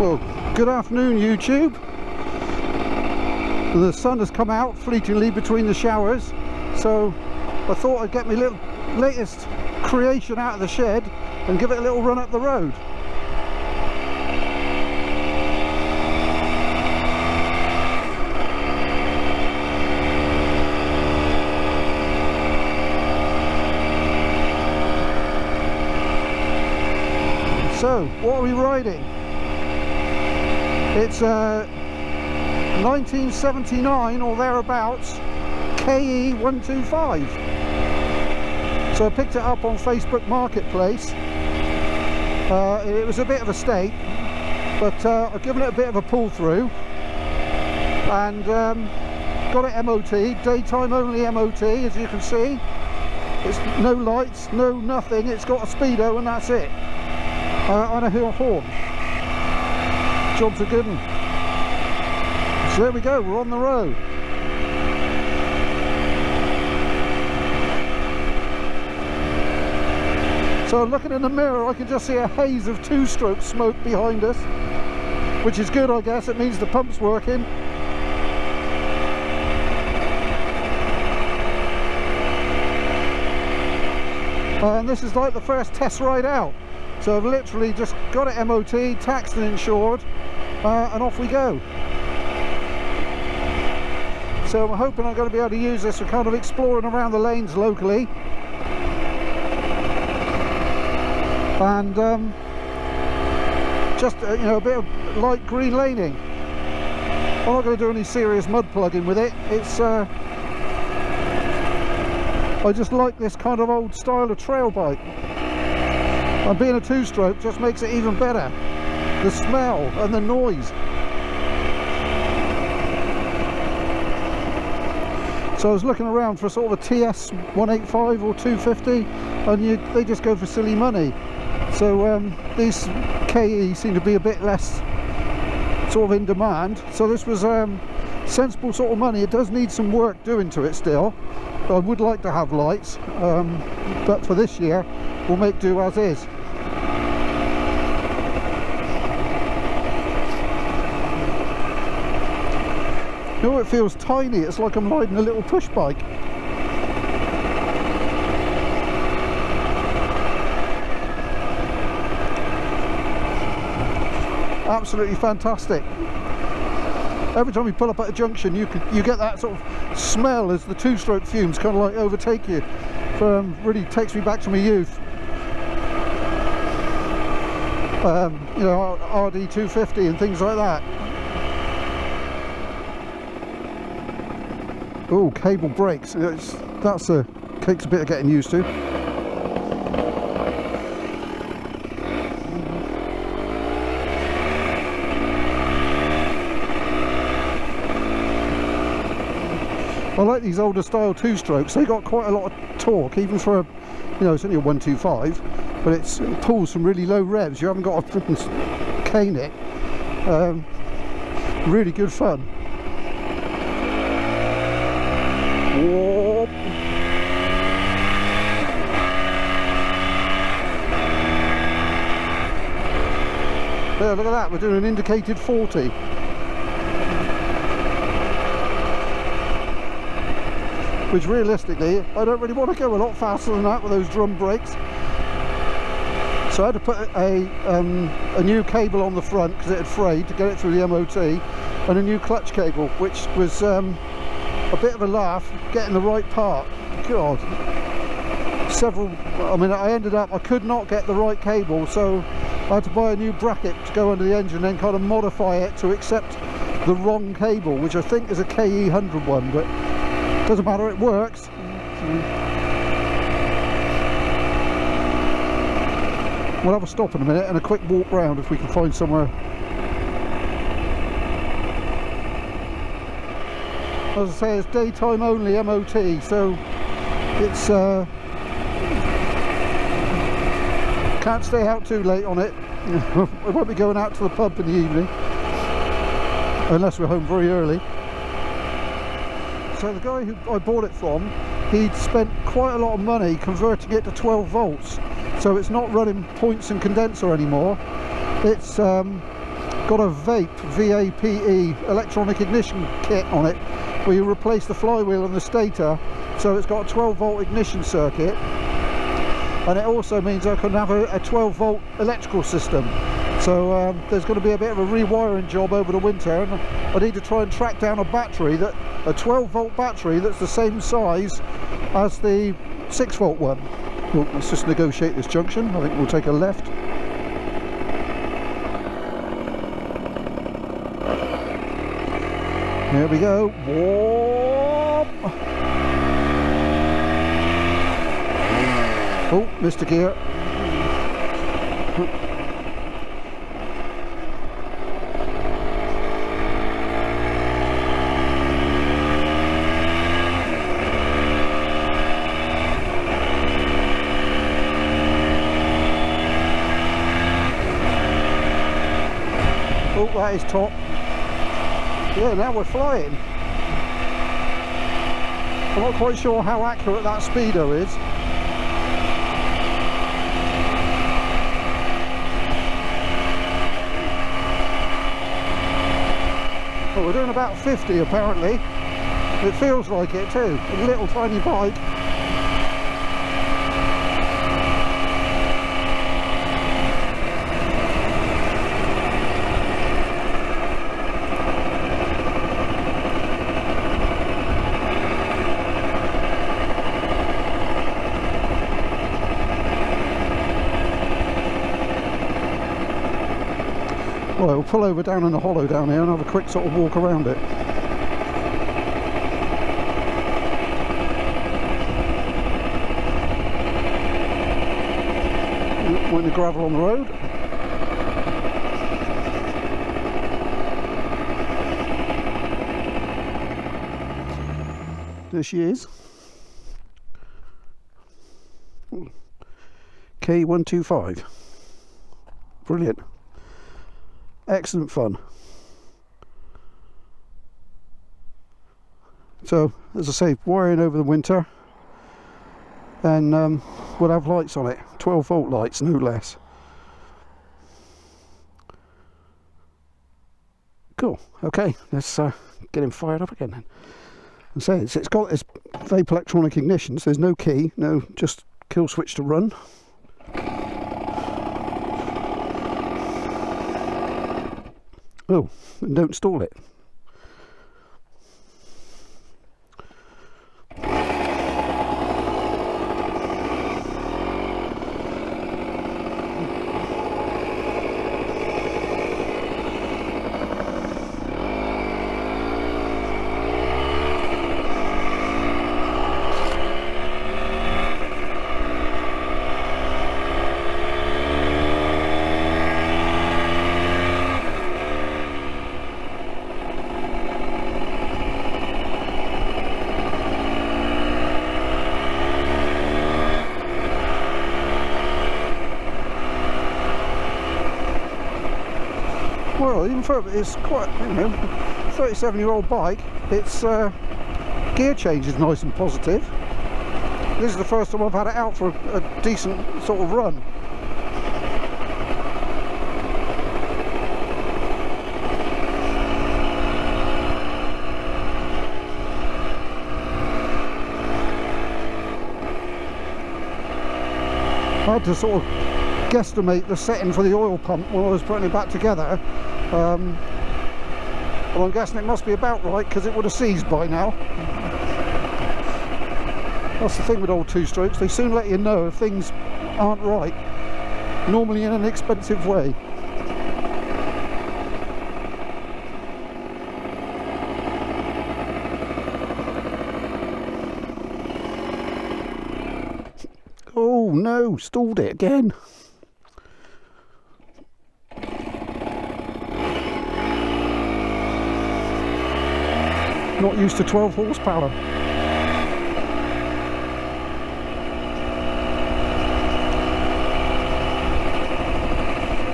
Well, good afternoon YouTube. The sun has come out fleetingly between the showers, so I thought I'd get my little latest creation out of the shed and give it a little run up the road. So, what are we riding? It's a 1979 or thereabouts KE125. So I picked it up on Facebook Marketplace. It was a bit of a state, but I've given it a bit of a pull through and got it MOT, daytime only MOT, as you can see. It's no lights, no nothing, it's got a speedo and that's it. On a hill horn. Job's a good one. So there we go, we're on the road. So looking in the mirror, I can just see a haze of two-stroke smoke behind us, which is good, I guess. It means the pump's working. And this is like the first test ride out. So I've literally just got it MOT, taxed and insured, and off we go. So I'm hoping I'm going to be able to use this for kind of exploring around the lanes locally. And just, you know, a bit of light green laning. I'm not going to do any serious mud plugging with it. It's, I just like this kind of old style of trail bike. And being a two-stroke just makes it even better. The smell and the noise. So I was looking around for sort of a TS 185 or 250, and they just go for silly money. So these KE seem to be a bit less sort of in demand. So this was sensible sort of money. It does need some work doing to it still. I would like to have lights, but for this year we'll make do as is. You know, it feels tiny. It's like I'm riding a little push bike. Absolutely fantastic. Every time you pull up at a junction, you get that sort of smell as the two-stroke fumes kind of like overtake you. Really takes me back to my youth. You know, RD 250 and things like that. Oh, cable brakes. Takes a bit of getting used to. I like these older style two-strokes. They got quite a lot of torque, even for a, you know, it's only a 125, but it pulls some really low revs. You haven't got to freaking cane it. Really good fun. Whoop. There, look at that. We're doing an indicated 40. Which realistically, I don't really want to go a lot faster than that with those drum brakes. So I had to put a new cable on the front because it had frayed to get it through the MOT, and a new clutch cable, which was a bit of a laugh getting the right part. God, I mean, I ended up, I could not get the right cable, so I had to buy a new bracket to go under the engine and kind of modify it to accept the wrong cable, which I think is a KE100 one, but doesn't matter, it works. We'll have a stop in a minute and a quick walk round if we can find somewhere. As I say, it's daytime only MOT, so it's can't stay out too late on it. I won't be going out to the pub in the evening unless we're home very early. So the guy who I bought it from, he'd spent quite a lot of money converting it to 12 volts. So it's not running points and condenser anymore. It's got a VAPE electronic ignition kit on it, where you replace the flywheel and the stator, so it's got a 12-volt ignition circuit, and it also means I can have a 12-volt electrical system. So there's going to be a bit of a rewiring job over the winter, and I need to try and track down a battery, a 12-volt battery that's the same size as the 6-volt one. Well, let's just negotiate this junction. I think we'll take a left. There we go. Whoop. Oh, missed a gear. Oh, that is top. Yeah, now we're flying. I'm not quite sure how accurate that speedo is. Well, we're doing about 50 apparently. It feels like it too. A little tiny bike. Well, we'll pull over down in the hollow down here and have a quick sort of walk around it. We're in the gravel on the road. There she is. KE125. Brilliant. Excellent fun. So, as I say, wiring over the winter, and we'll have lights on it, 12-volt lights, no less. Cool. Okay, let's get him fired up again then. And say it's got this vape electronic ignition, so there's no key, no, just kill switch to run. Oh, and don't stall it. Well, even for it's quite, you know, 37-year-old bike. Its gear change is nice and positive. This is the first time I've had it out for a decent sort of run. I had to sort of guesstimate the setting for the oil pump when I was putting it back together. Well, I'm guessing it must be about right, because it would have seized by now. That's the thing with old two-strokes, they soon let you know if things aren't right, normally in an expensive way. Oh no, stalled it again. Not used to 12 horsepower.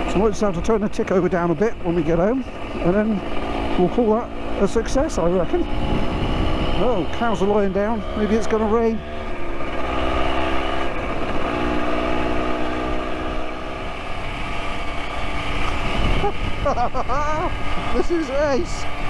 So I might just have to turn the tick over down a bit when we get home, and then we'll call that a success, I reckon. Oh, cows are lying down, maybe it's going to rain. This is ace.